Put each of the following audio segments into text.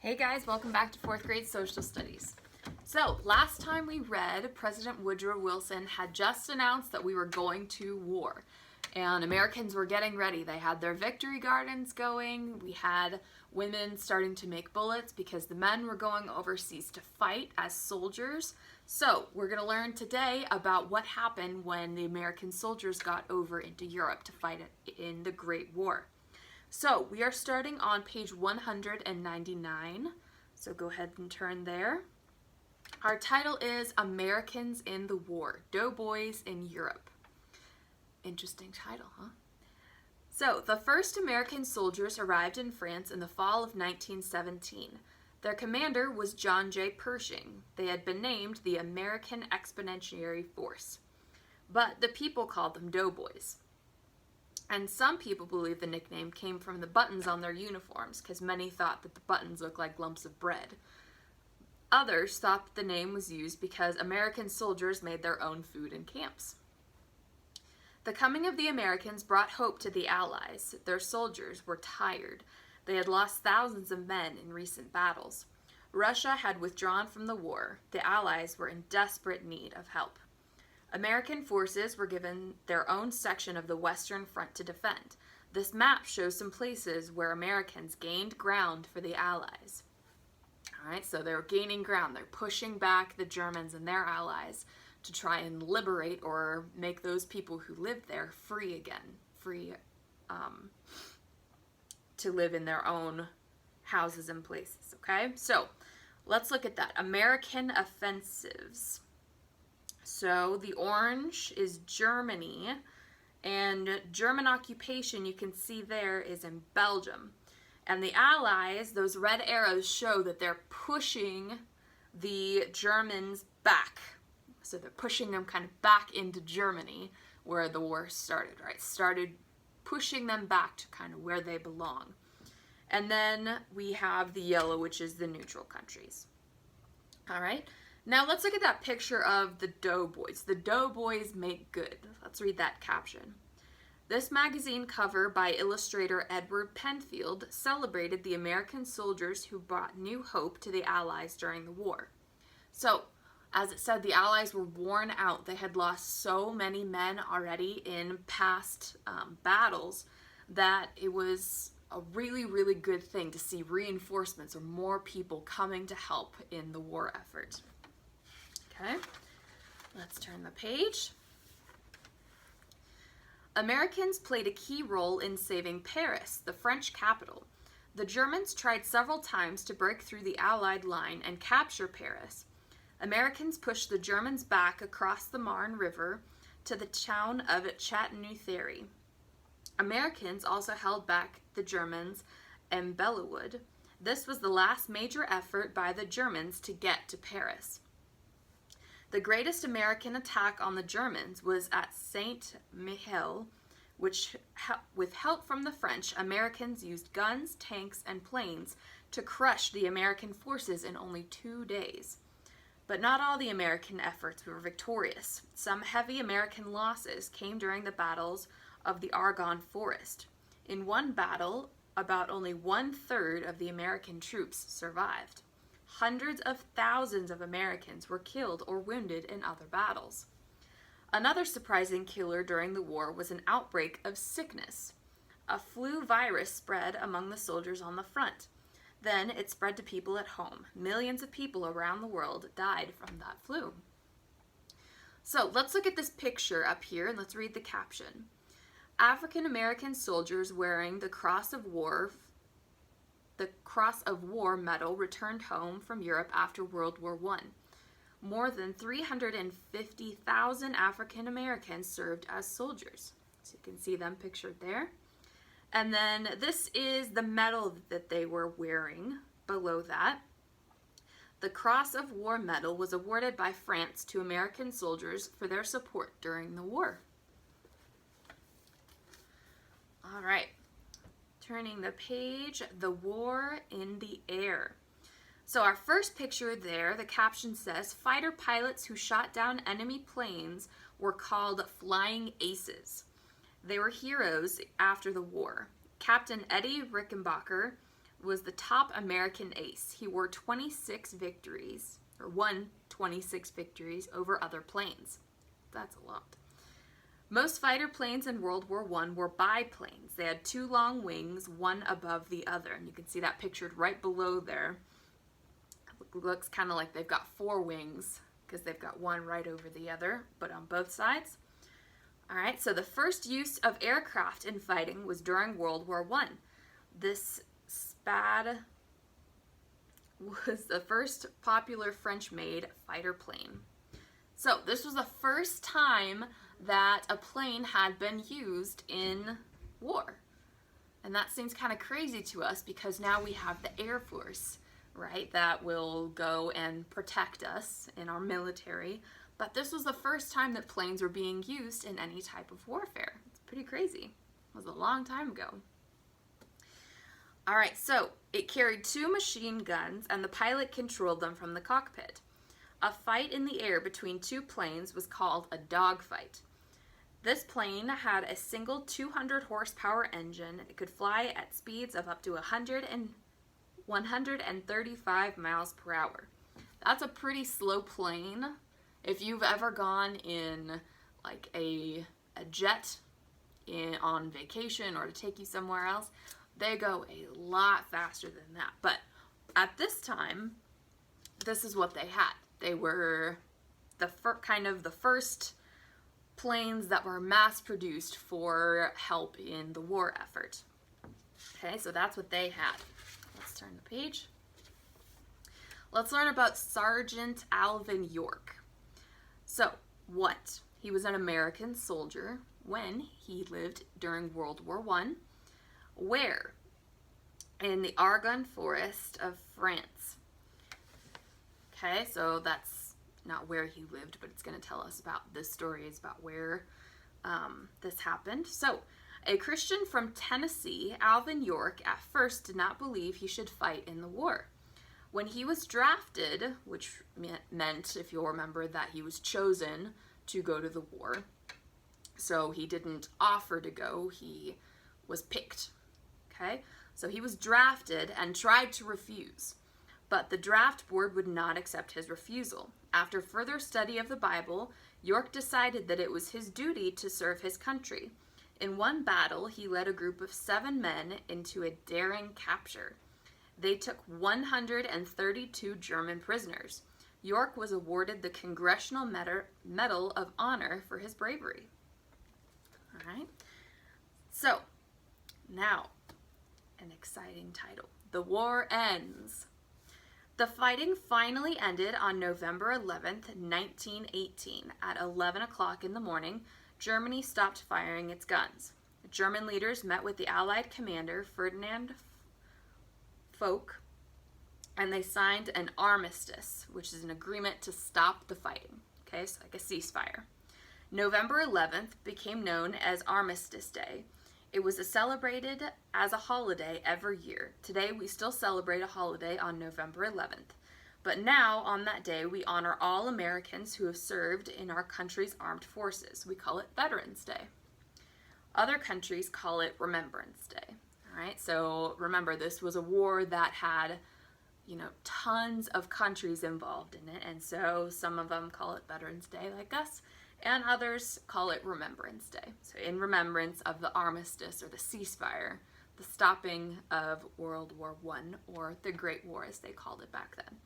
Hey guys, welcome back to 4th grade social studies. So last time we read, President Woodrow Wilson had just announced that we were going to war and Americans were getting ready. They had their victory gardens going. We had women starting to make bullets because the men were going overseas to fight as soldiers. So we're going to learn today about what happened when the American soldiers got over into Europe to fight in the Great War. So we are starting on page 199, so go ahead and turn there. Our title is Americans in the War, Doughboys in Europe. Interesting title, huh? So the first American soldiers arrived in France in the fall of 1917. Their commander was John J. Pershing. They had been named the American Expeditionary Force, but the people called them doughboys. And some people believe the nickname came from the buttons on their uniforms, because many thought that the buttons looked like lumps of bread. Others thought that the name was used because American soldiers made their own food in camps. The coming of the Americans brought hope to the Allies. Their soldiers were tired. They had lost thousands of men in recent battles. Russia had withdrawn from the war. The Allies were in desperate need of help. American forces were given their own section of the Western Front to defend. This map shows some places where Americans gained ground for the Allies. All right, so they're gaining ground. They're pushing back the Germans and their allies to try and liberate or make those people who lived there free again, free to live in their own houses and places, okay? So let's look at that. American offensives. So the orange is Germany, and German occupation, you can see there, is in Belgium. And the Allies, those red arrows show that they're pushing the Germans back. So they're pushing them kind of back into Germany where the war started, right? Started pushing them back to kind of where they belong. And then we have the yellow, which is the neutral countries. All right. Now let's look at that picture of the doughboys. The doughboys make good. Let's read that caption. This magazine cover by illustrator Edward Penfield celebrated the American soldiers who brought new hope to the Allies during the war. So, as it said, the Allies were worn out. They had lost so many men already in past battles that it was a really, really good thing to see reinforcements or more people coming to help in the war effort. Okay, let's turn the page. Americans played a key role in saving Paris, the French capital. The Germans tried several times to break through the Allied line and capture Paris. Americans pushed the Germans back across the Marne River to the town of Chattanooga. Americans also held back the Germans in Bellewood. This was the last major effort by the Germans to get to Paris. The greatest American attack on the Germans was at Saint-Mihiel, which, with help from the French, Americans used guns, tanks, and planes to crush the American forces in only 2 days. But not all the American efforts were victorious. Some heavy American losses came during the battles of the Argonne Forest. In one battle, about only 1/3 of the American troops survived. Hundreds of thousands of Americans were killed or wounded in other battles. Another surprising killer during the war was an outbreak of sickness. A flu virus spread among the soldiers on the front. Then it spread to people at home. Millions of people around the world died from that flu. So let's look at this picture up here and let's read the caption. African American soldiers wearing the Cross of War medal returned home from Europe after World War I. More than 350,000 African Americans served as soldiers. So you can see them pictured there. And then this is the medal that they were wearing below that. The Cross of War medal was awarded by France to American soldiers for their support during the war. All right. Turning the page, the war in the air. So our first picture there, the caption says, fighter pilots who shot down enemy planes were called flying aces. They were heroes after the war. Captain Eddie Rickenbacker was the top American ace. He won 26 victories over other planes. That's a lot. Most fighter planes in World War I were biplanes. They had two long wings, one above the other. And you can see that pictured right below there. It looks kind of like they've got four wings because they've got one right over the other, but on both sides. All right, so the first use of aircraft in fighting was during World War I. This Spad was the first popular French-made fighter plane. So this was the first time that a plane had been used in war. And that seems kind of crazy to us because now we have the Air Force, right, that will go and protect us in our military. But this was the first time that planes were being used in any type of warfare. It's pretty crazy. It was a long time ago. All right, so it carried two machine guns and the pilot controlled them from the cockpit. A fight in the air between two planes was called a dogfight. This plane had a single 200 horsepower engine. It could fly at speeds of up to 135 miles per hour. That's a pretty slow plane. If you've ever gone in like a jet on vacation or to take you somewhere else, they go a lot faster than that. But at this time, this is what they had. They were the first planes that were mass produced for help in the war effort. Okay, so that's what they had. Let's turn the page. Let's learn about Sergeant Alvin York. So, what? He was an American soldier when he lived during World War I. Where? In the Argonne Forest of France. Okay, so that's not where he lived, but it's going to tell us about this story is about where this happened. So, a Christian from Tennessee, Alvin York, at first did not believe he should fight in the war. When he was drafted, which meant, if you'll remember, that he was chosen to go to the war. So he didn't offer to go, he was picked. Okay, so he was drafted and tried to refuse. But the draft board would not accept his refusal. After further study of the Bible, York decided that it was his duty to serve his country. In one battle, he led a group of 7 men into a daring capture. They took 132 German prisoners. York was awarded the Congressional Medal of Honor for his bravery. All right. So, now, an exciting title. The war ends. The fighting finally ended on November 11th, 1918. At 11 o'clock in the morning, Germany stopped firing its guns. German leaders met with the Allied commander, Ferdinand Foch, and they signed an armistice, which is an agreement to stop the fighting. Okay, so like a ceasefire. November 11th became known as Armistice Day. It was celebrated as a holiday every year. Today we still celebrate a holiday on November 11th. But now, on that day, we honor all Americans who have served in our country's armed forces. We call it Veterans Day. Other countries call it Remembrance Day. All right, so remember, this was a war that had, tons of countries involved in it, and so some of them call it Veterans Day like us, and others call it Remembrance Day. So in remembrance of the armistice or the ceasefire, the stopping of World War I, or the Great War as they called it back then.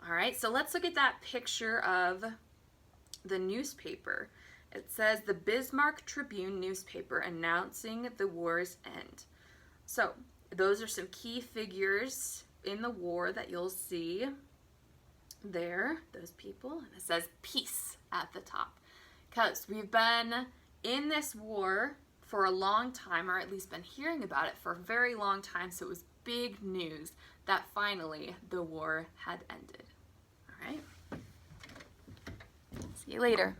All right, so let's look at that picture of the newspaper. It says the Bismarck Tribune newspaper announcing the war's end. So those are some key figures in the war that you'll see there, those people. And it says peace at the top. Because we've been in this war for a long time, or at least been hearing about it for a very long time, so it was big news that finally the war had ended. All right? See you later.